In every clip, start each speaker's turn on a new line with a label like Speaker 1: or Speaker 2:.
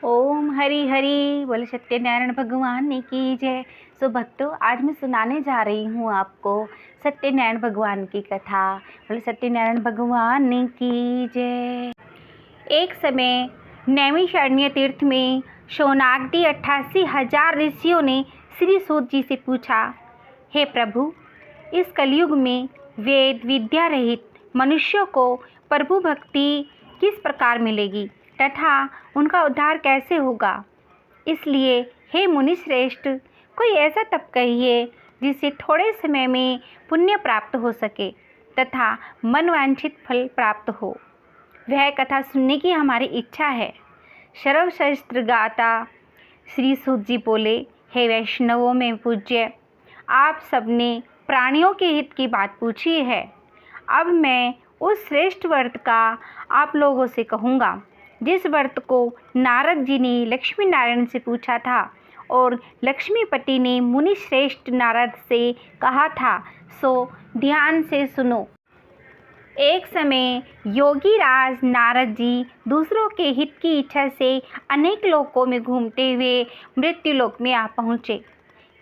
Speaker 1: ओम हरि हरि बोले सत्यनारायण भगवान की जय। सो भक्तों, आज मैं सुनाने जा रही हूँ आपको सत्यनारायण भगवान की कथा। बोले सत्यनारायण भगवान की जय। एक समय नैमिषारण्य तीर्थ में शौनागदी 88,000 ऋषियों ने श्री सूत जी से पूछा, हे प्रभु, इस कलयुग में वेद विद्या रहित मनुष्यों को प्रभु भक्ति किस प्रकार मिलेगी तथा उनका उद्धार कैसे होगा। इसलिए हे मुनि श्रेष्ठ, कोई ऐसा तप कहिए जिससे थोड़े समय में पुण्य प्राप्त हो सके तथा मनवांछित फल प्राप्त हो। वह कथा सुनने की हमारी इच्छा है। सर्वशास्त्र गाता श्री सूत जी बोले, हे वैष्णवों में पूज्य, आप सबने प्राणियों के हित की बात पूछी है। अब मैं उस श्रेष्ठ व्रत का आप लोगों से कहूँगा जिस व्रत को नारद जी ने लक्ष्मी नारायण से पूछा था और लक्ष्मीपति ने मुनि श्रेष्ठ नारद से कहा था। सो ध्यान से सुनो। एक समय योगी राज नारद जी दूसरों के हित की इच्छा से अनेक लोकों में घूमते हुए मृत्युलोक में आ पहुँचे।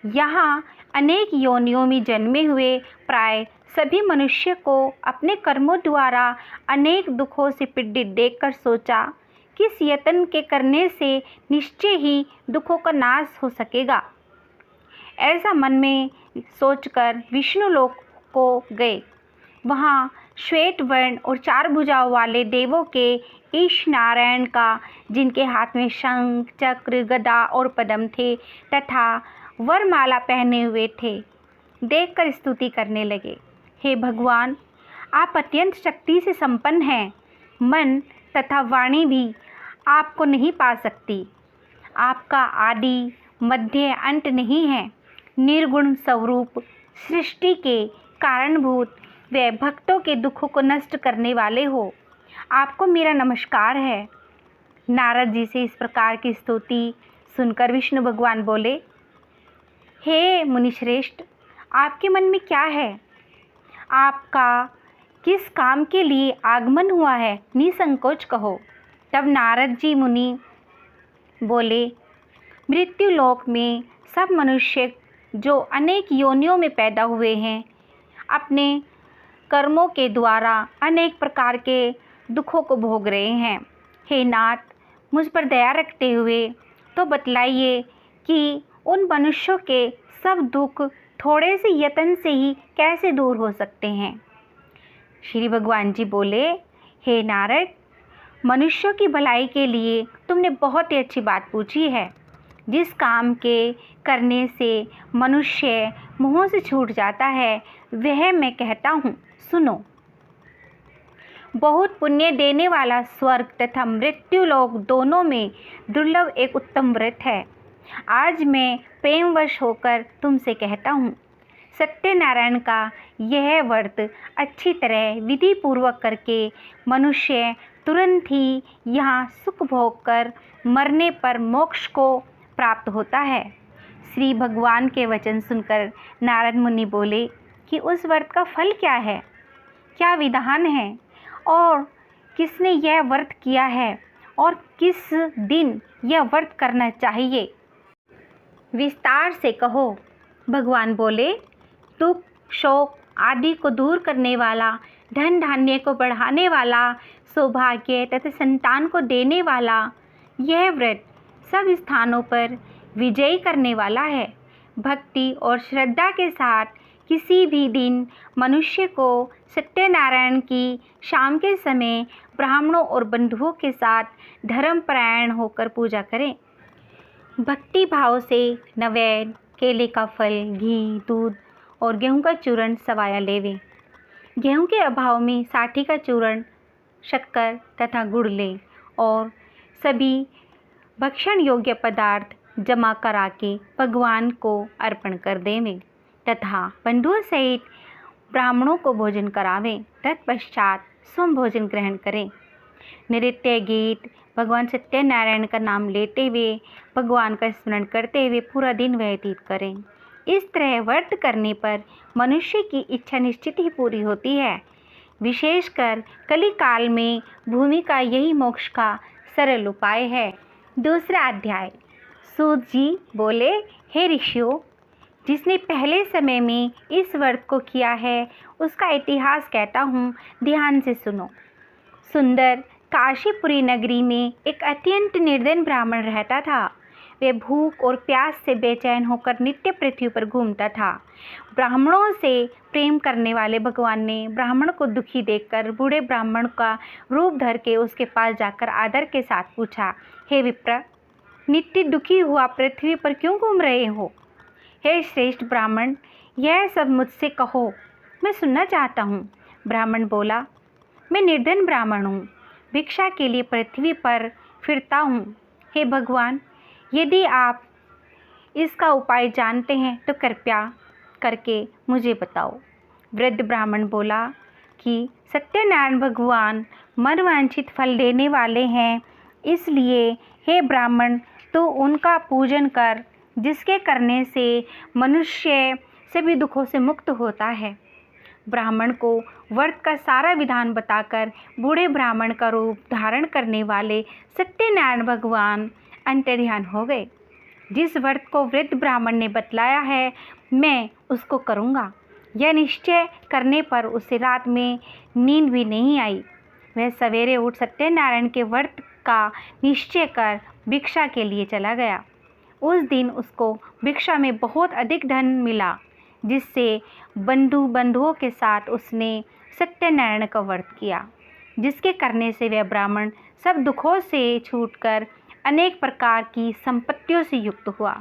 Speaker 1: यहाँ अनेक योनियों में जन्मे हुए प्राय सभी मनुष्य को अपने कर्मों द्वारा अनेक दुखों से पीड़ित देखकर सोचा, किस यत्न के करने से निश्चय ही दुखों का नाश हो सकेगा। ऐसा मन में सोचकर विष्णु लोक को गए। वहाँ श्वेत वर्ण और 4 भुजाओं वाले देवों के ईश नारायण का, जिनके हाथ में शंख चक्र गदा और पद्म थे तथा वरमाला पहने हुए थे, देखकर स्तुति करने लगे। हे भगवान, आप अत्यंत शक्ति से संपन्न हैं। मन तथा वाणी भी आपको नहीं पा सकती। आपका आदि मध्य अंत नहीं है। निर्गुण स्वरूप, सृष्टि के कारणभूत व भक्तों के दुखों को नष्ट करने वाले हो। आपको मेरा नमस्कार है। नारद जी से इस प्रकार की स्तुति सुनकर विष्णु भगवान बोले, हे मुनिश्रेष्ठ, आपके मन में क्या है? आपका किस काम के लिए आगमन हुआ है? निसंकोच कहो। तब नारद जी मुनि बोले, मृत्युलोक में सब मनुष्य जो अनेक योनियों में पैदा हुए हैं, अपने कर्मों के द्वारा अनेक प्रकार के दुखों को भोग रहे हैं। हे नाथ, मुझ पर दया रखते हुए तो बतलाइए कि उन मनुष्यों के सब दुख थोड़े से यत्न से ही कैसे दूर हो सकते हैं। श्री भगवान जी बोले, हे नारद, मनुष्यों की भलाई के लिए तुमने बहुत ही अच्छी बात पूछी है। जिस काम के करने से मनुष्य मुँह से छूट जाता है, वह मैं कहता हूँ, सुनो। बहुत पुण्य देने वाला स्वर्ग तथा मृत्युलोक दोनों में दुर्लभ एक उत्तम व्रत है। आज मैं प्रेमवश होकर तुमसे कहता हूँ, सत्यनारायण का यह व्रत अच्छी तरह विधि पूर्वक करके मनुष्य तुरंत ही यहाँ सुख भोग कर मरने पर मोक्ष को प्राप्त होता है। श्री भगवान के वचन सुनकर नारद मुनि बोले कि उस व्रत का फल क्या है, क्या विधान है और किसने यह व्रत किया है और किस दिन यह व्रत करना चाहिए, विस्तार से कहो। भगवान बोले, दुख शोक आदि को दूर करने वाला, धन धान्य को बढ़ाने वाला, सौभाग्य तथा संतान को देने वाला यह व्रत सब स्थानों पर विजयी करने वाला है। भक्ति और श्रद्धा के साथ किसी भी दिन मनुष्य को सत्यनारायण की शाम के समय ब्राह्मणों और बंधुओं के साथ धर्मपरायण होकर पूजा करें। भक्ति भाव से नैवेद्य, केले का फल, घी, दूध और गेहूं का चूर्ण सवाया लेवें। गेहूं के अभाव में साठी का चूर्ण, शक्कर तथा गुड़ लें और सभी भक्षण योग्य पदार्थ जमा करा के भगवान को अर्पण कर देवें तथा बंधुओं सहित ब्राह्मणों को भोजन करावें। तत्पश्चात स्वयं भोजन ग्रहण करें। नृत्य गीत भगवान सत्यनारायण का नाम लेते हुए, भगवान का स्मरण करते हुए पूरा दिन व्यतीत करें। इस तरह व्रत करने पर मनुष्य की इच्छा निश्चित ही पूरी होती है। विशेषकर कली काल में भूमि का यही मोक्ष का सरल उपाय है। दूसरा अध्याय। सूत जी बोले, हे ऋषियों, जिसने पहले समय में इस व्रत को किया है उसका इतिहास कहता हूँ, ध्यान से सुनो। सुंदर काशीपुरी नगरी में एक अत्यंत निर्धन ब्राह्मण रहता था। वह भूख और प्यास से बेचैन होकर नित्य पृथ्वी पर घूमता था। ब्राह्मणों से प्रेम करने वाले भगवान ने ब्राह्मण को दुखी देखकर बूढ़े ब्राह्मण का रूप धर के उसके पास जाकर आदर के साथ पूछा, हे विप्र, नित्य दुखी हुआ पृथ्वी पर क्यों घूम रहे हो? हे श्रेष्ठ ब्राह्मण, यह सब मुझसे कहो, मैं सुनना चाहता हूँ। ब्राह्मण बोला, मैं निर्धन ब्राह्मण हूँ, भिक्षा के लिए पृथ्वी पर फिरता हूँ। हे भगवान, यदि आप इसका उपाय जानते हैं तो कृपया करके मुझे बताओ। वृद्ध ब्राह्मण बोला कि सत्यनारायण भगवान मनवांछित फल देने वाले हैं, इसलिए हे ब्राह्मण, तो उनका पूजन कर, जिसके करने से मनुष्य सभी दुखों से मुक्त होता है। ब्राह्मण को व्रत का सारा विधान बताकर बूढ़े ब्राह्मण का रूप धारण करने वाले सत्यनारायण भगवान अंतर्ध्यान हो गए। जिस व्रत को वृद्ध ब्राह्मण ने बतलाया है, मैं उसको करूँगा। यह निश्चय करने पर उसे रात में नींद भी नहीं आई। वह सवेरे उठ सत्यनारायण के व्रत का निश्चय कर भिक्षा के लिए चला गया। उस दिन उसको भिक्षा में बहुत अधिक धन मिला, जिससे बंधुओं के साथ उसने सत्यनारायण का व्रत किया, जिसके करने से वह ब्राह्मण सब दुखों से छूटकर अनेक प्रकार की संपत्तियों से युक्त हुआ।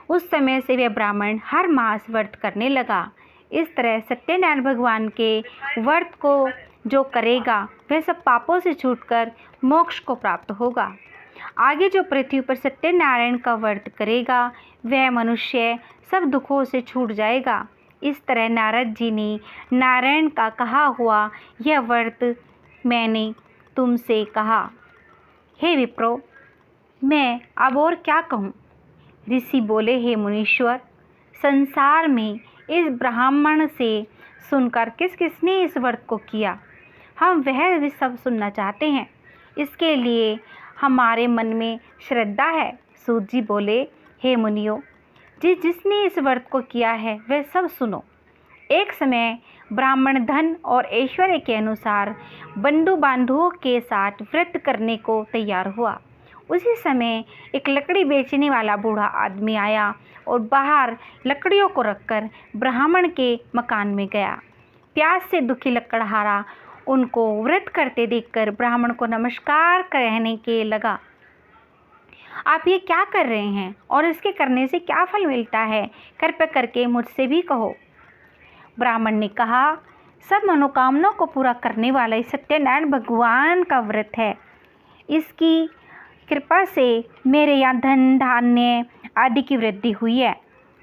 Speaker 1: उस समय से वह ब्राह्मण हर मास व्रत करने लगा। इस तरह सत्यनारायण भगवान के व्रत को जो करेगा वह सब पापों से छूटकर मोक्ष को प्राप्त होगा। आगे जो पृथ्वी पर सत्यनारायण का व्रत करेगा वह मनुष्य सब दुखों से छूट जाएगा। इस तरह नारद जी ने नारायण का कहा हुआ यह व्रत मैंने तुमसे कहा। हे विप्रो, मैं अब और क्या कहूँ? ऋषि बोले, हे मुनीश्वर, संसार में इस ब्राह्मण से सुनकर किस किसने इस व्रत को किया, हम वह भी सब सुनना चाहते हैं। इसके लिए हमारे मन में श्रद्धा है। सूत जी बोले, हे मुनियों, जिसने इस व्रत को किया है वह सब सुनो। एक समय ब्राह्मण धन और ऐश्वर्य के अनुसार बंधु बांधवों के साथ व्रत करने को तैयार हुआ। उसी समय एक लकड़ी बेचने वाला बूढ़ा आदमी आया और बाहर लकड़ियों को रखकर ब्राह्मण के मकान में गया। प्यास से दुखी लकड़हारा उनको व्रत करते देखकर ब्राह्मण को नमस्कार कहने के लगा। आप ये क्या कर रहे हैं और इसके करने से क्या फल मिलता है? कृपया करके मुझसे भी कहो। ब्राह्मण ने कहा, सब मनोकामनाओं को पूरा करने वाला सत्यनारायण भगवान का व्रत है। इसकी कृपा से मेरे यहाँ धन धान्य आदि की वृद्धि हुई है।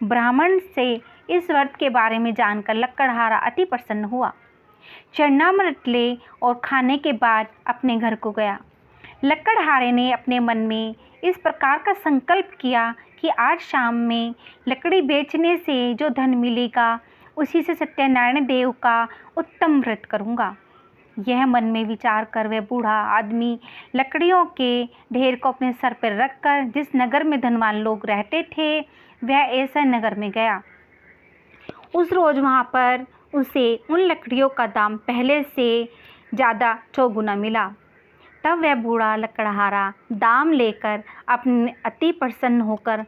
Speaker 1: ब्राह्मण से इस व्रत के बारे में जानकर लकड़हारा अति प्रसन्न हुआ। चरणामृत ले और खाने के बाद अपने घर को गया। लकड़हारे ने अपने मन में इस प्रकार का संकल्प किया कि आज शाम में लकड़ी बेचने से जो धन मिलेगा उसी से सत्यनारायण देव का उत्तम व्रत करूँगा। यह मन में विचार कर वह बूढ़ा आदमी लकड़ियों के ढेर को अपने सर पर रखकर जिस नगर में धनवान लोग रहते थे वह ऐसा नगर में गया। उस रोज़ वहाँ पर उसे उन लकड़ियों का दाम पहले से ज़्यादा 4 गुना मिला। तब वह बूढ़ा लकड़हारा दाम लेकर अपने अति प्रसन्न होकर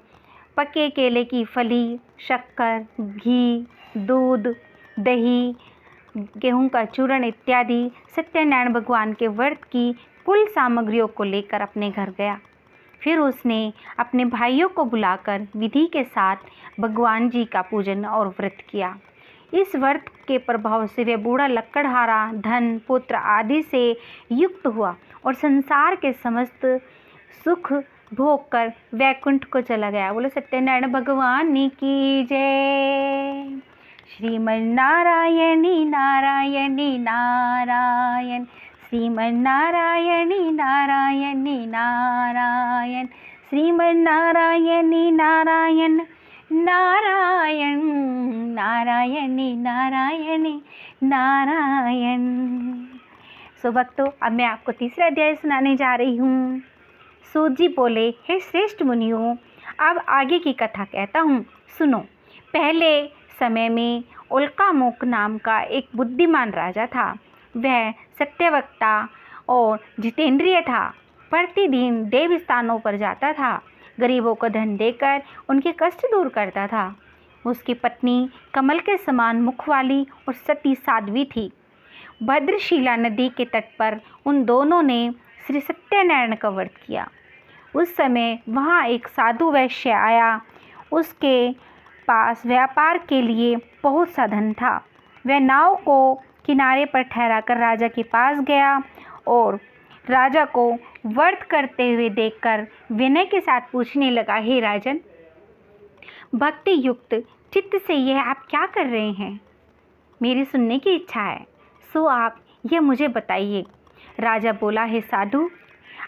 Speaker 1: पके केले की फली, शक्कर, घी, दूध, दही, गेहूं का चूर्ण इत्यादि सत्यनारायण भगवान के व्रत की कुल सामग्रियों को लेकर अपने घर गया। फिर उसने अपने भाइयों को बुलाकर विधि के साथ भगवान जी का पूजन और व्रत किया। इस व्रत के प्रभाव से वह बूढ़ा लकड़हारा धन, पुत्र आदि से युक्त हुआ और संसार के समस्त सुख भोग कर वैकुंठ को चला गया। बोलो सत्यनारायण भगवान की जय। श्रीमन्नारायणी नारायणी नारायण, श्रीमन्नारायणी नारायणी नारायण, श्रीमन्नारायणी नारायण नारायण, नारायणी नारायणी नारायण। सो भक्तों, अब मैं आपको तीसरा अध्याय सुनाने जा रही हूँ। सूत जी बोले, हे श्रेष्ठ मुनियों, अब आगे की कथा कहता हूँ, सुनो। पहले समय में उल्कामुख नाम का एक बुद्धिमान राजा था। वह सत्यवक्ता और जितेंद्रिय था। प्रतिदिन देव स्थानों पर जाता था, गरीबों को धन देकर उनके कष्ट दूर करता था। उसकी पत्नी कमल के समान मुख वाली और सती साध्वी थी। भद्रशिला नदी के तट पर उन दोनों ने श्री सत्यनारायण का व्रत किया। उस समय वहाँ एक साधु वैश्य आया। उसके पास व्यापार के लिए बहुत सा धन था। वह नाव को किनारे पर ठहराकर राजा के पास गया और राजा को व्रत करते हुए देखकर विनय के साथ पूछने लगा, हे राजन, भक्ति युक्त चित्त से यह आप क्या कर रहे हैं? मेरी सुनने की इच्छा है, सो आप यह मुझे बताइए। राजा बोला, हे साधु,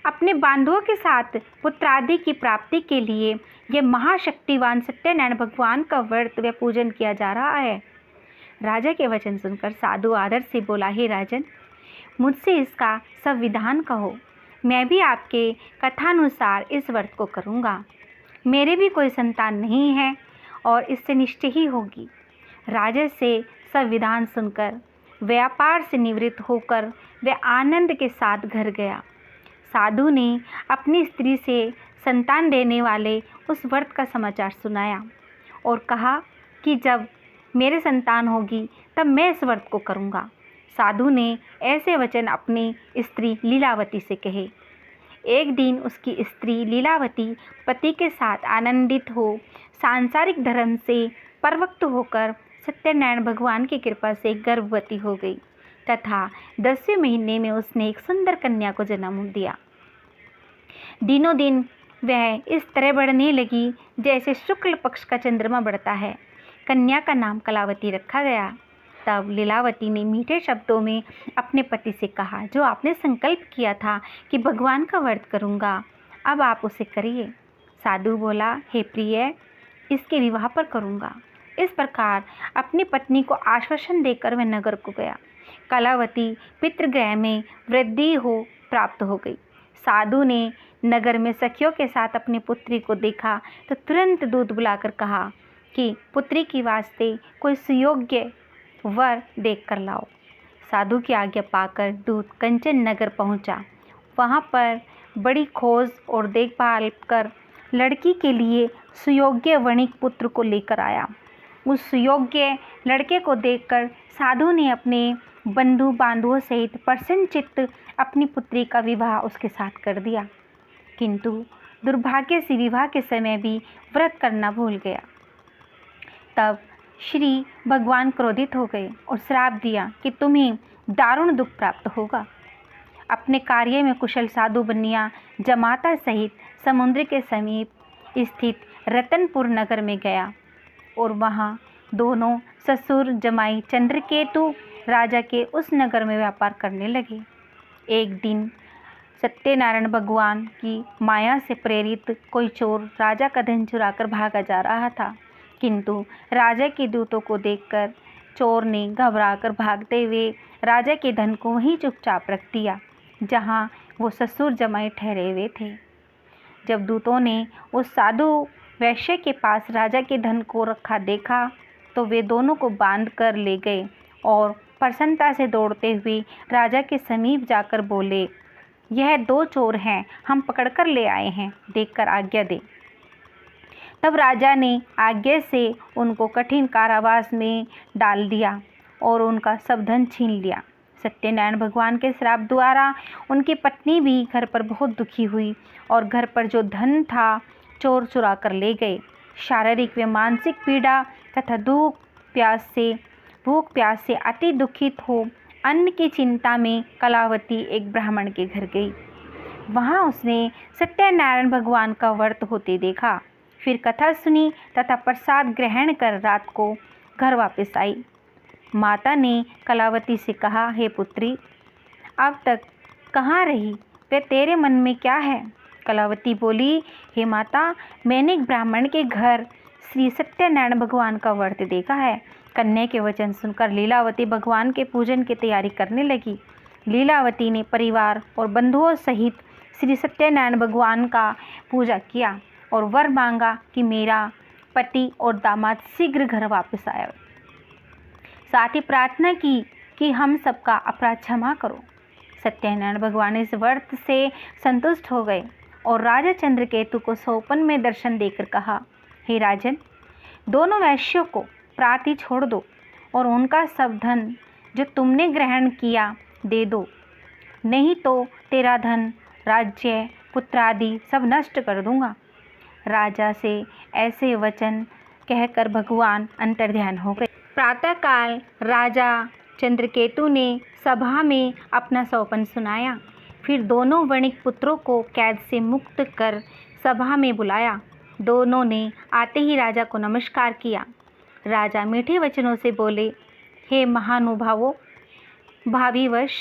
Speaker 1: अपने बांधवों के साथ पुत्रादि की प्राप्ति के लिए यह महाशक्तिवान सत्यनारायण भगवान का व्रत व पूजन किया जा रहा है। राजा के वचन सुनकर साधु आदर से बोला, हे राजन, मुझसे इसका संविधान कहो। मैं भी आपके कथानुसार इस व्रत को करूँगा। मेरे भी कोई संतान नहीं है और इससे निष्ठा ही होगी। राजा से संविधान सुनकर व्यापार से निवृत्त होकर वह आनंद के साथ घर गया। साधु ने अपनी स्त्री से संतान देने वाले उस व्रत का समाचार सुनाया और कहा कि जब मेरे संतान होगी तब मैं इस व्रत को करूँगा। साधु ने ऐसे वचन अपनी स्त्री लीलावती से कहे। एक दिन उसकी स्त्री लीलावती पति के साथ आनंदित हो सांसारिक धर्म से परवक्त होकर सत्यनारायण भगवान की कृपा से गर्भवती हो गई तथा 10वें महीने में उसने एक सुंदर कन्या को जन्म दिया। दिनों दिन वह इस तरह बढ़ने लगी जैसे शुक्ल पक्ष का चंद्रमा बढ़ता है। कन्या का नाम कलावती रखा गया। तब लीलावती ने मीठे शब्दों में अपने पति से कहा, जो आपने संकल्प किया था कि भगवान का व्रत करूँगा, अब आप उसे करिए। साधु बोला, हे प्रिय, इसके विवाह पर करूँगा। इस प्रकार अपनी पत्नी को आश्वासन देकर वह नगर को गया। कलावती पितृगृह में वृद्धि हो प्राप्त हो गई। साधु ने नगर में सखियों के साथ अपनी पुत्री को देखा तो तुरंत दूत बुलाकर कहा कि पुत्री की वास्ते कोई सुयोग्य वर देख कर लाओ। साधु की आज्ञा पाकर दूत कंचन नगर पहुंचा। वहां पर बड़ी खोज और देखभाल कर लड़की के लिए सुयोग्य वणिक पुत्र को लेकर आया। उस सुयोग्य लड़के को देखकर साधु ने अपने बंधु बांधवों सहित प्रसन्नचित्त अपनी पुत्री का विवाह उसके साथ कर दिया। किंतु दुर्भाग्य से विवाह के समय भी व्रत करना भूल गया। तब श्री भगवान क्रोधित हो गए और श्राप दिया कि तुम्हें दारुण दुख प्राप्त होगा। अपने कार्य में कुशल साधु बनिया जमाता सहित समुद्र के समीप स्थित रतनपुर नगर में गया और वहाँ दोनों ससुर जमाई चंद्रकेतु राजा के उस नगर में व्यापार करने लगे। एक दिन सत्यनारायण भगवान की माया से प्रेरित कोई चोर राजा का धन चुराकर भागा जा रहा था, किंतु राजा के दूतों को देखकर चोर ने घबराकर भागते हुए राजा के धन को वहीं चुपचाप रख दिया जहाँ वो ससुर जमाई ठहरे हुए थे। जब दूतों ने उस साधु वैश्य के पास राजा के धन को रखा देखा तो वे दोनों को बांध कर ले गए और प्रसन्नता से दौड़ते हुए राजा के समीप जाकर बोले, यह 2 चोर हैं, हम पकड़कर ले आए हैं, देखकर आज्ञा दे। तब राजा ने आज्ञा से उनको कठिन कारावास में डाल दिया और उनका सब धन छीन लिया। सत्यनारायण भगवान के श्राप द्वारा उनकी पत्नी भी घर पर बहुत दुखी हुई और घर पर जो धन था चोर चुरा कर ले गए। शारीरिक व मानसिक पीड़ा तथा भूख प्यास से अति दुखित हो अन्न की चिंता में कलावती एक ब्राह्मण के घर गई। वहाँ उसने सत्यनारायण भगवान का व्रत होते देखा। फिर कथा सुनी तथा प्रसाद ग्रहण कर रात को घर वापस आई। माता ने कलावती से कहा, हे पुत्री, अब तक कहाँ रही? वे तेरे मन में क्या है? कलावती बोली, हे माता, मैंने एक ब्राह्मण के घर श्री सत्यनारायण भगवान का व्रत देखा है। कन्या के वचन सुनकर लीलावती भगवान के पूजन की तैयारी करने लगी। लीलावती ने परिवार और बंधुओं सहित श्री सत्यनारायण भगवान का पूजा किया और वर मांगा कि मेरा पति और दामाद शीघ्र घर वापस आए। साथ ही प्रार्थना की कि हम सबका अपराध क्षमा करो। सत्यनारायण भगवान इस व्रत से संतुष्ट हो गए और राजा चंद्रकेतु को स्वप्न में दर्शन देकर कहा, हे राजन, दोनों वैश्यों को प्राति छोड़ दो और उनका सब धन जो तुमने ग्रहण किया दे दो, नहीं तो तेरा धन, राज्य, पुत्र आदि सब नष्ट कर दूंगा। राजा से ऐसे वचन कहकर भगवान अंतर्ध्यान हो गए। प्रातःकाल राजा चंद्रकेतु ने सभा में अपना स्वप्न सुनाया। फिर दोनों वणिक पुत्रों को कैद से मुक्त कर सभा में बुलाया। दोनों ने आते ही राजा को नमस्कार किया। राजा मीठे वचनों से बोले, हे महानुभावों, भावीवश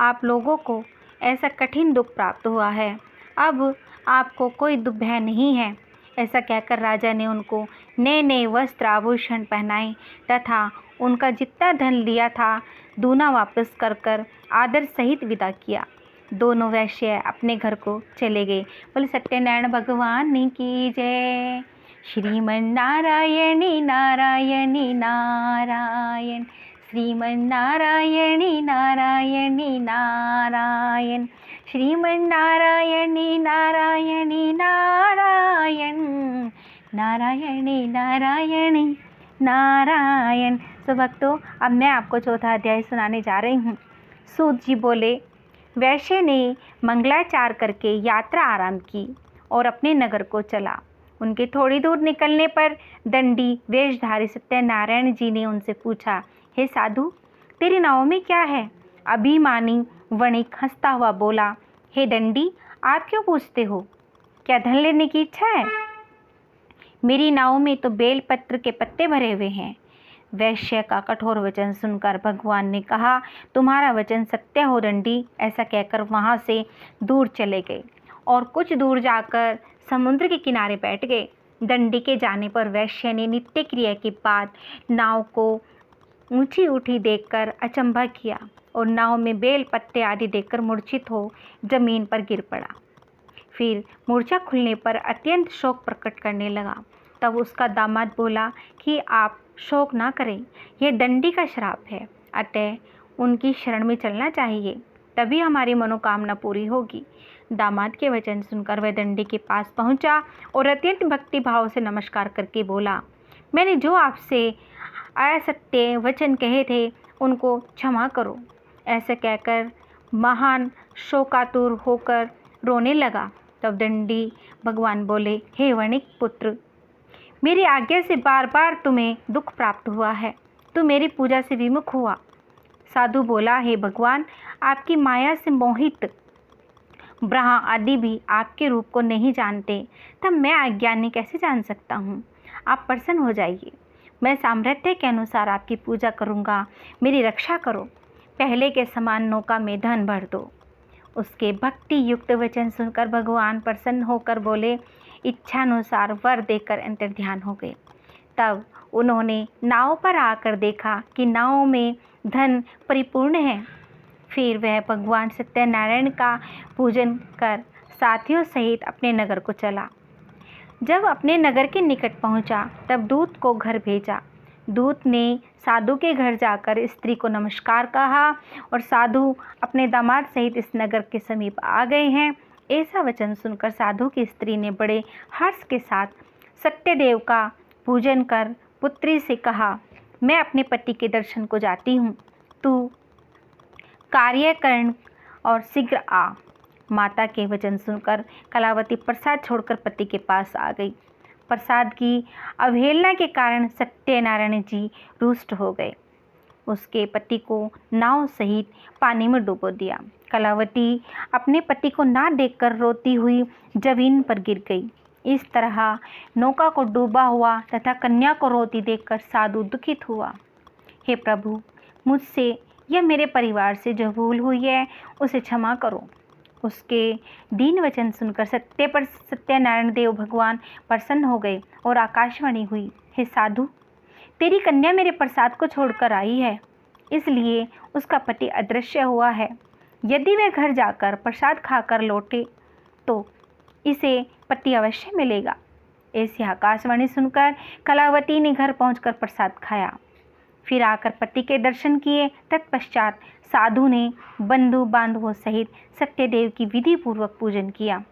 Speaker 1: आप लोगों को ऐसा कठिन दुख प्राप्त हुआ है, अब आपको कोई दुख भय नहीं है। ऐसा कहकर राजा ने उनको नए नए वस्त्र आभूषण पहनाए तथा उनका जितना धन लिया था दूना वापस कर आदर सहित विदा किया। दोनों वैश्य अपने घर को चले गए। बोले सत्यनारायण भगवान की जय। श्रीमन्नारायणी नारायणी नारायण, श्रीमन्नारायणी नारायणी नारायण, श्रीमन्नारायणी नारायणी नारायण, नारायणी नारायणी नारायण। तो भक्तों, अब मैं आपको चौथा अध्याय सुनाने जा रही हूँ। सूत जी बोले, वैश्य ने मंगलाचार करके यात्रा आरंभ की और अपने नगर को चला। उनके थोड़ी दूर निकलने पर दंडी वेशधारी सत्यनारायण जी ने उनसे पूछा, हे साधु, तेरी नाव में क्या है? अभिमानी वणिक हंसता हुआ बोला, हे दंडी, आप क्यों पूछते हो? क्या धन लेने की इच्छा है? मेरी नाव में तो बेलपत्र के पत्ते भरे हुए हैं। वैश्य का कठोर वचन सुनकर भगवान ने कहा, तुम्हारा वचन सत्य हो दंडी। ऐसा कहकर वहाँ से दूर चले गए और कुछ दूर जाकर समुद्र के किनारे बैठ गए। दंडी के जाने पर वैश्य ने नित्य क्रिया के बाद नाव को ऊंची उठी देखकर अचंभा किया और नाव में बेल पत्ते आदि देखकर मूर्छित हो जमीन पर गिर पड़ा। फिर मूर्छा खुलने पर अत्यंत शोक प्रकट करने लगा। तब उसका दामाद बोला कि आप शोक ना करें, यह दंडी का श्राप है, अतः उनकी शरण में चलना चाहिए, तभी हमारी मनोकामना पूरी होगी। दामाद के वचन सुनकर वह दंडी के पास पहुंचा और अत्यंत भक्ति भाव से नमस्कार करके बोला, मैंने जो आपसे असत्य वचन कहे थे उनको क्षमा करो। ऐसा कहकर महान शोकातुर होकर रोने लगा। तब दंडी भगवान बोले, हे वणिक पुत्र, मेरी आज्ञा से बार बार तुम्हें दुख प्राप्त हुआ है, तू मेरी पूजा से विमुख हुआ। साधु बोला, हे भगवान, आपकी माया से मोहित ब्रह्मा आदि भी आपके रूप को नहीं जानते, तब मैं अज्ञानी कैसे जान सकता हूँ? आप प्रसन्न हो जाइए, मैं सामर्थ्य के अनुसार आपकी पूजा करूँगा, मेरी रक्षा करो। पहले के समान नौका में धन भर दो। उसके भक्ति युक्त वचन सुनकर भगवान प्रसन्न होकर बोले, इच्छानुसार वर देकर अंतर्ध्यान हो गए। तब उन्होंने नाव पर आकर देखा कि नाव में धन परिपूर्ण है। फिर वह भगवान सत्यनारायण का पूजन कर साथियों सहित अपने नगर को चला। जब अपने नगर के निकट पहुंचा, तब दूत को घर भेजा। दूत ने साधु के घर जाकर स्त्री को नमस्कार कहा और साधु अपने दामाद सहित इस नगर के समीप आ गए हैं। ऐसा वचन सुनकर साधु की स्त्री ने बड़े हर्ष के साथ सत्यदेव का पूजन कर पुत्री से कहा, मैं अपने पति के दर्शन को जाती हूँ, तू कार्य करण और शीघ्र आ। माता के वचन सुनकर कलावती प्रसाद छोड़कर पति के पास आ गई। प्रसाद की अवहेलना के कारण सत्यनारायण जी रुष्ट हो गए। उसके पति को नाव सहित पानी में डुबो दिया। कलावती अपने पति को ना देखकर रोती हुई जमीन पर गिर गई। इस तरह नौका को डूबा हुआ तथा कन्या को रोती देखकर साधु दुखित हुआ। हे प्रभु, मुझसे या मेरे परिवार से जो भूल हुई है उसे क्षमा करो। उसके दीन वचन सुनकर सत्यनारायण देव भगवान प्रसन्न हो गए और आकाशवाणी हुई, हे साधु, तेरी कन्या मेरे प्रसाद को छोड़कर आई है, इसलिए उसका पति अदृश्य हुआ है। यदि वह घर जाकर प्रसाद खाकर लौटे तो इसे पति अवश्य मिलेगा। ऐसी आकाशवाणी सुनकर कलावती ने घर पहुंचकर प्रसाद खाया, फिर आकर पति के दर्शन किए। तत्पश्चात साधु ने बंधु बांधवों सहित सत्यदेव की विधि पूर्वक पूजन किया।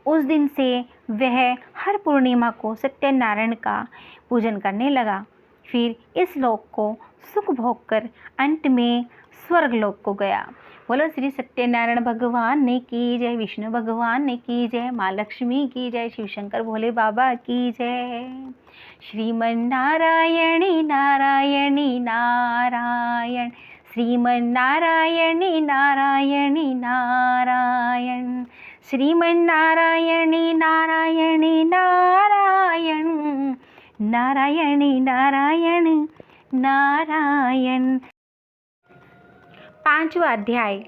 Speaker 1: उस दिन से वह हर पूर्णिमा को सत्यनारायण का पूजन करने लगा। फिर इस लोक को सुख भोग कर अंत में स्वर्ग लोक को गया। बोलो श्री सत्यनारायण भगवान ने की जय, विष्णु भगवान ने की जय, माँ लक्ष्मी की जय, शिव शंकर भोले बाबा की जय। श्रीमन्नारायणी नारायणी नारायण, श्रीमन्नारायणी नारायणी नारायण, श्रीमन्नारायणी नारायणी नारायण, नारायणी नारायण नारायण। 5वां अध्याय।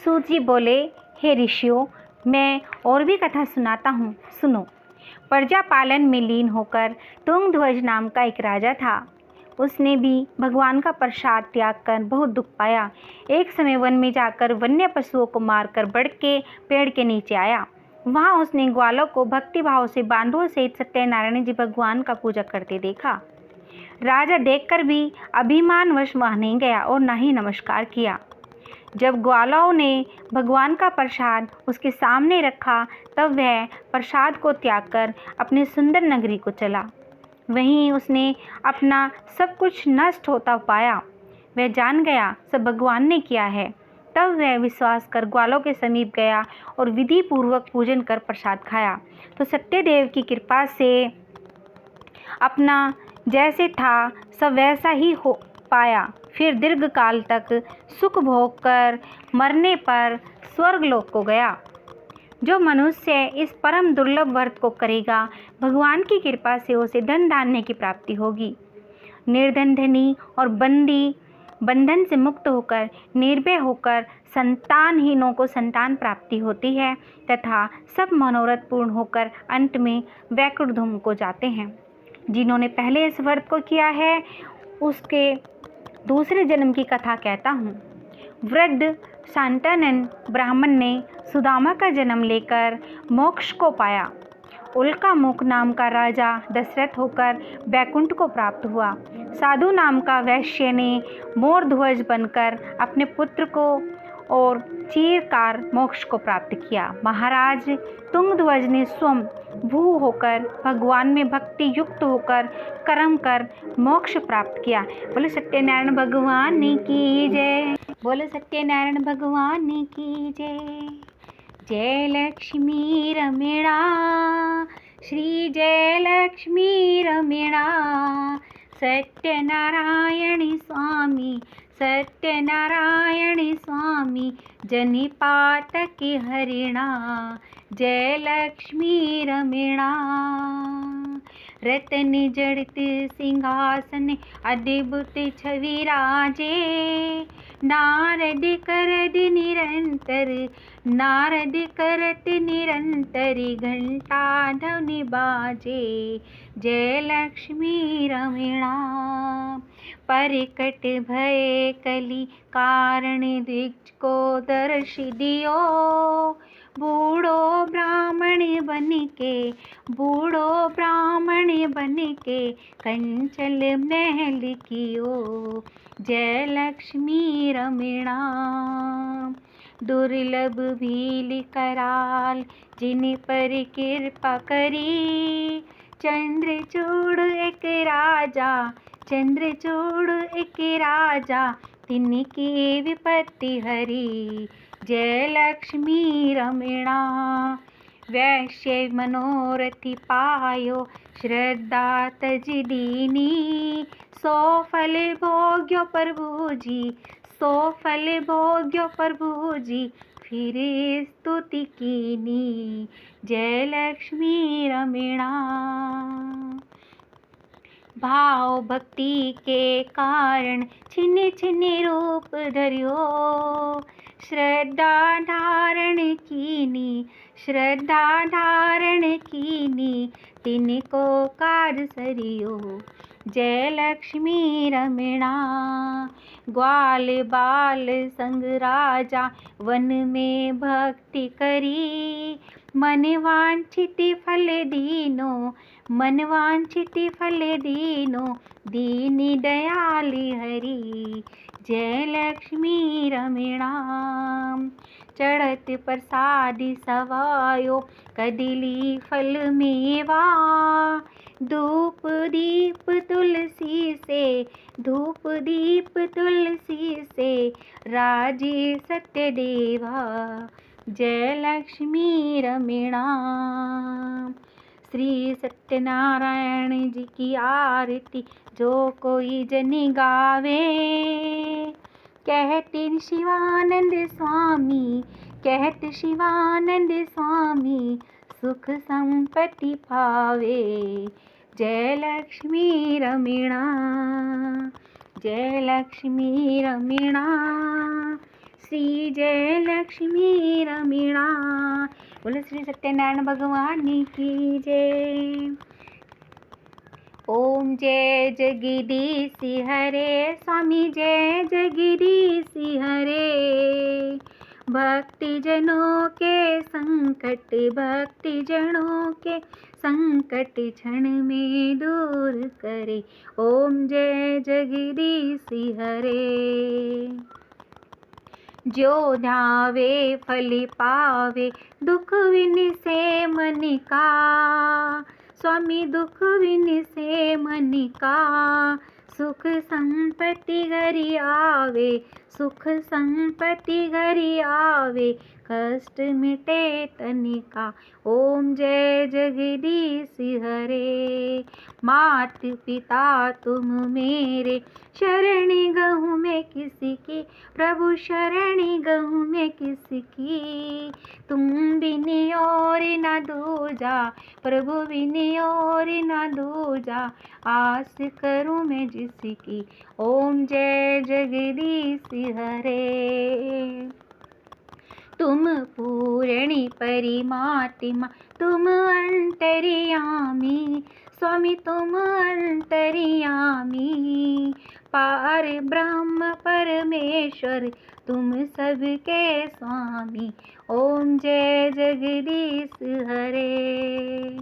Speaker 1: सूत जी बोले, हे ऋषियों, मैं और भी कथा सुनाता हूँ, सुनो। प्रजा पालन में लीन होकर तुंगध्वज नाम का एक राजा था। उसने भी भगवान का प्रसाद त्याग कर बहुत दुख पाया। एक समय वन में जाकर वन्य पशुओं को मारकर बढ़ के पेड़ के नीचे आया। वहाँ उसने ग्वालों को भक्ति भाव से बांधवों सहित सत्यनारायण जी भगवान का पूजा करते देखा। राजा देखकर भी अभिमानवश वहाँ नहीं गया और न ही नमस्कार किया। जब ग्वालों ने भगवान का प्रसाद उसके सामने रखा, तब वह प्रसाद को त्याग कर अपनी सुंदर नगरी को चला। वहीं उसने अपना सब कुछ नष्ट होता पाया। वह जान गया सब भगवान ने किया है। तब वह विश्वास कर ग्वालों के समीप गया और विधि पूर्वक पूजन कर प्रसाद खाया। तो सत्यदेव की कृपा से अपना जैसे था सब वैसा ही हो पाया। फिर दीर्घ काल तक सुख भोग कर मरने पर स्वर्गलोक को गया। जो मनुष्य इस परम दुर्लभ व्रत को करेगा, भगवान की कृपा से उसे धन धान्य की प्राप्ति होगी। निर्धन धनी और बंदी बंधन से मुक्त होकर निर्भय होकर संतानहीनों को संतान प्राप्ति होती है तथा सब मनोरथ पूर्ण होकर अंत में वैकुंठ धाम को जाते हैं। जिन्होंने पहले इस व्रत को किया है, उसके दूसरे जन्म की कथा कहता हूँ। वृद्ध शांतानन ब्राह्मण ने सुदामा का जन्म लेकर मोक्ष को पाया। उल्कामुख नाम का राजा दशरथ होकर वैकुंठ को प्राप्त हुआ। साधु नाम का वैश्य ने मोरध्वज बनकर अपने पुत्र को और चिरकाल मोक्ष को प्राप्त किया। महाराज तुंगध्वज ने स्वयं भू होकर भगवान में भक्ति युक्त होकर कर्म कर मोक्ष प्राप्त किया। बोले सत्यनारायण भगवान की जय, बोले सत्यनारायण भगवान की जय। जय लक्ष्मी रमणा, श्री जय लक्ष्मी रमणा, सत्यनारायण स्वामी, सत्यनारायण स्वामी, जनिपातक हरिणा, जय लक्ष्मी रमणा। रतन जड़ित सिंहासन अद्भुत छवि राजे, नारद करत निरंतर, नारद करत निरंतर, घंटा ध्वनि बाजे, जय लक्ष्मी रमणा। परकट भय कली कारण दृक्ष को दर्श दियो, बूढ़ो ब्राह्मण बन के, बूढ़ो ब्राह्मण बन के, कंचल महल कियो, जय लक्ष्मी रमणा। दुर्लभ भील कराल जिन पर कृपा करी, चंद्रचूड़ एक राजा, चंद्रचूड़ एक राजा, तिनकी विपत्ति हरी, जय लक्ष्मी रमणा। वैश्य मनोरथी पायो, श्रद्धा तज दीनी, सो फल भोग्यो प्रभु जी, सो फल भोग्यो प्रभु जी, फिर स्तुति कीनी, जय लक्ष्मी रमणा। भाव भक्ति के कारण छिन छिन रूप धरियो। श्रद्धा धारण कीनी, श्रद्धा धारण कीनी, तिनको कार सरियो। जय लक्ष्मी रमणा, ग्वाल बाल संग राजा वन में भक्ति करी। मन वांछित फल दीनो, मन वांछित फल दीनो, दीनी दयाली हरि। जय लक्ष्मी रमणा। चढ़त प्रसादी सवायो, कदली फल मेवा। धूप दीप तुलसी से, धूप दीप तुलसी से, राजी सत्य देवा। जय लक्ष्मी रमणा। श्री सत्यनारायण जी की आरती जो कोई जन गावे। कहते शिवानंद स्वामी, कहते शिवानंद स्वामी, सुख संपत्ति पावे। जय लक्ष्मी रमणा, जय लक्ष्मी रमणा, श्री जय लक्ष्मी रमणा। बोलो श्री सत्यनारायण भगवान की जय। ओम जय जगदीश हरे, स्वामी जय जगदीश हरे। भक्ति जनों के संकट, भक्ति जनों के संकट क्षण में दूर करे। ओम जय जगदीश हरे। जो ध्यावे फल पावे, दुख विन से मन का। स्वामी दुख विन से मन का, सुख संपत्ति घरी आवे, सुख संपत्ति घरी आवे, कष्ट मिटे तनिका। ओम जय जगदीश हरे। मात पिता तुम मेरे, शरणी गहूँ मैं किसी की, प्रभु शरणी गहूँ मैं किसी की। तुम बिन और न दूजा, प्रभु बिन और न दूजा, आस करूँ मैं जिसकी। ओम जय जगदीश हरे। तुम पूरणी परिमात्मा, तुम अंतर्यामी, स्वामी तुम अंतर्यामी। पार ब्रह्म परमेश्वर, तुम सबके स्वामी। ओम जय जगदीश हरे।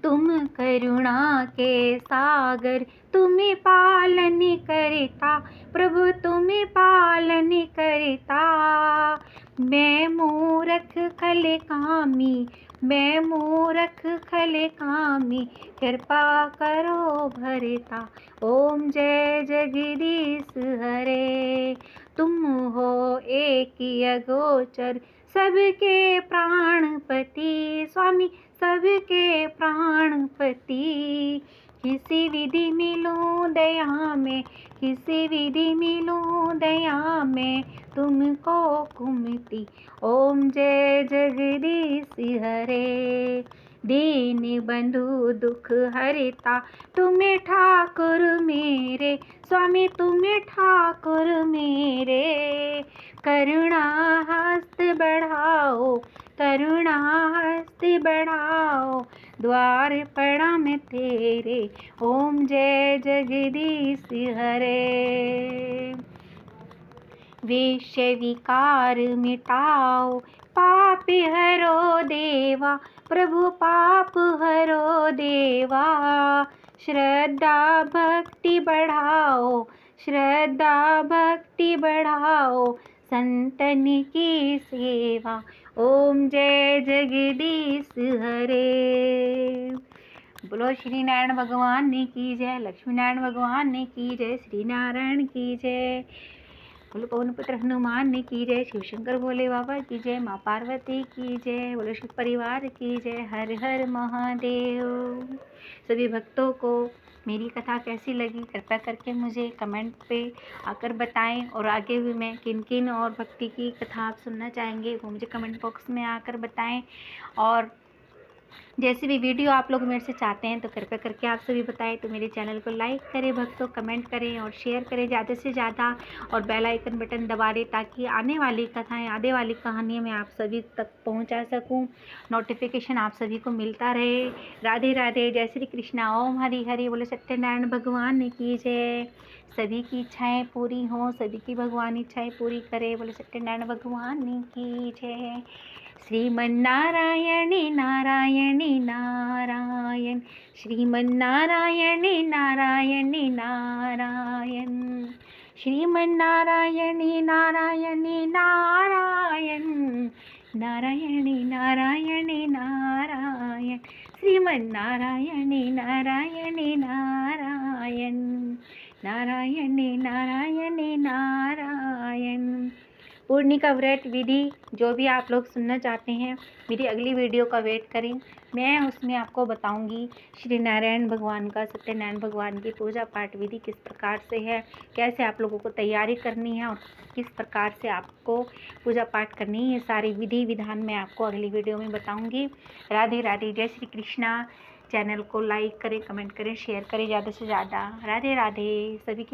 Speaker 1: तुम करुणा के सागर, तुम्हें पालन करता, प्रभु तुम्हें पालन करता। मैं मूर्ख खल कामी, मैं मूर्ख खल कामी, कृपा करो भरता। ओम जय जगदीश हरे। तुम हो एक अगोचर, सबके प्राणपति, स्वामी सबके प्राणपति। किसी विधि मिलूं दया में, किसी विधि मिलूं दया में, तुमको कुमति। ओम जय जगदीश हरे। दीन बंधु दुख हरता, तुम्हें ठाकुर मेरे, स्वामी तुम्हें ठाकुर मेरे। करुणा हस्त बढ़ाओ, करुणा हस्त बढ़ाओ, द्वार पड़ा मैं तेरे। ओम जय जगदीश हरे। विषय विकार मिटाओ, पाप हरो देवा, प्रभु पाप हरो देवा। श्रद्धा भक्ति बढ़ाओ, श्रद्धा भक्ति बढ़ाओ, संतन की सेवा। ओम जय जगदीश हरे। बोलो श्री नारायण भगवान ने की जय, लक्ष्मी नारायण भगवान ने की जय, श्री नारायण की जय। बोलो पवन पुत्र हनुमान ने की जय, शिव शंकर भोले बाबा की जय, माँ पार्वती की जय, बोलो शिव परिवार की जय। हर हर महादेव। सभी भक्तों को मेरी कथा कैसी लगी कृपया करके मुझे कमेंट पे आकर बताएं, और आगे भी मैं किन किन और भक्ति की कथा आप सुनना चाहेंगे वो मुझे कमेंट बॉक्स में आकर बताएं। और जैसी भी वीडियो आप लोग मेरे से चाहते हैं तो कृपया करके आप सभी बताएं। तो मेरे चैनल को लाइक करें भक्तों, कमेंट करें और शेयर करें ज़्यादा से ज़्यादा, और बेल आइकन बटन दबा दें ताकि आने वाली कथाएं, आने वाली कहानियाँ मैं आप सभी तक पहुंचा सकूं, नोटिफिकेशन आप सभी को मिलता रहे। राधे राधे, जय श्री कृष्णा, ओम हरि हरि बोले सत्यनारायण भगवान की जय। सभी की इच्छाएँ पूरी हों, सभी की भगवान इच्छाएँ पूरी करे, बोले सत्यनारायण भगवान की जय। श्रीमन्नारायणी नारायणी नारायण, श्रीमन्नारायणी नारायणी नारायण, श्रीमन्नारायणी नारायणी नारायण, नारायणी नारायणी नारायण, श्रीमन्नारायणी नारायणी नारायण, नारायणी नारायणी नारायण। पूर्णि का व्रत विधि जो भी आप लोग सुनना चाहते हैं, मेरी अगली वीडियो का वेट करें, मैं उसमें आपको बताऊंगी श्री नारायण भगवान का, सत्यनारायण भगवान की पूजा पाठ विधि किस प्रकार से है, कैसे आप लोगों को तैयारी करनी है और किस प्रकार से आपको पूजा पाठ करनी है, ये सारी विधि विधान मैं आपको अगली वीडियो में बताऊँगी। राधे राधे, जय श्री कृष्णा। चैनल को लाइक करें, कमेंट करें, शेयर करें ज़्यादा से ज़्यादा। राधे राधे सभी की।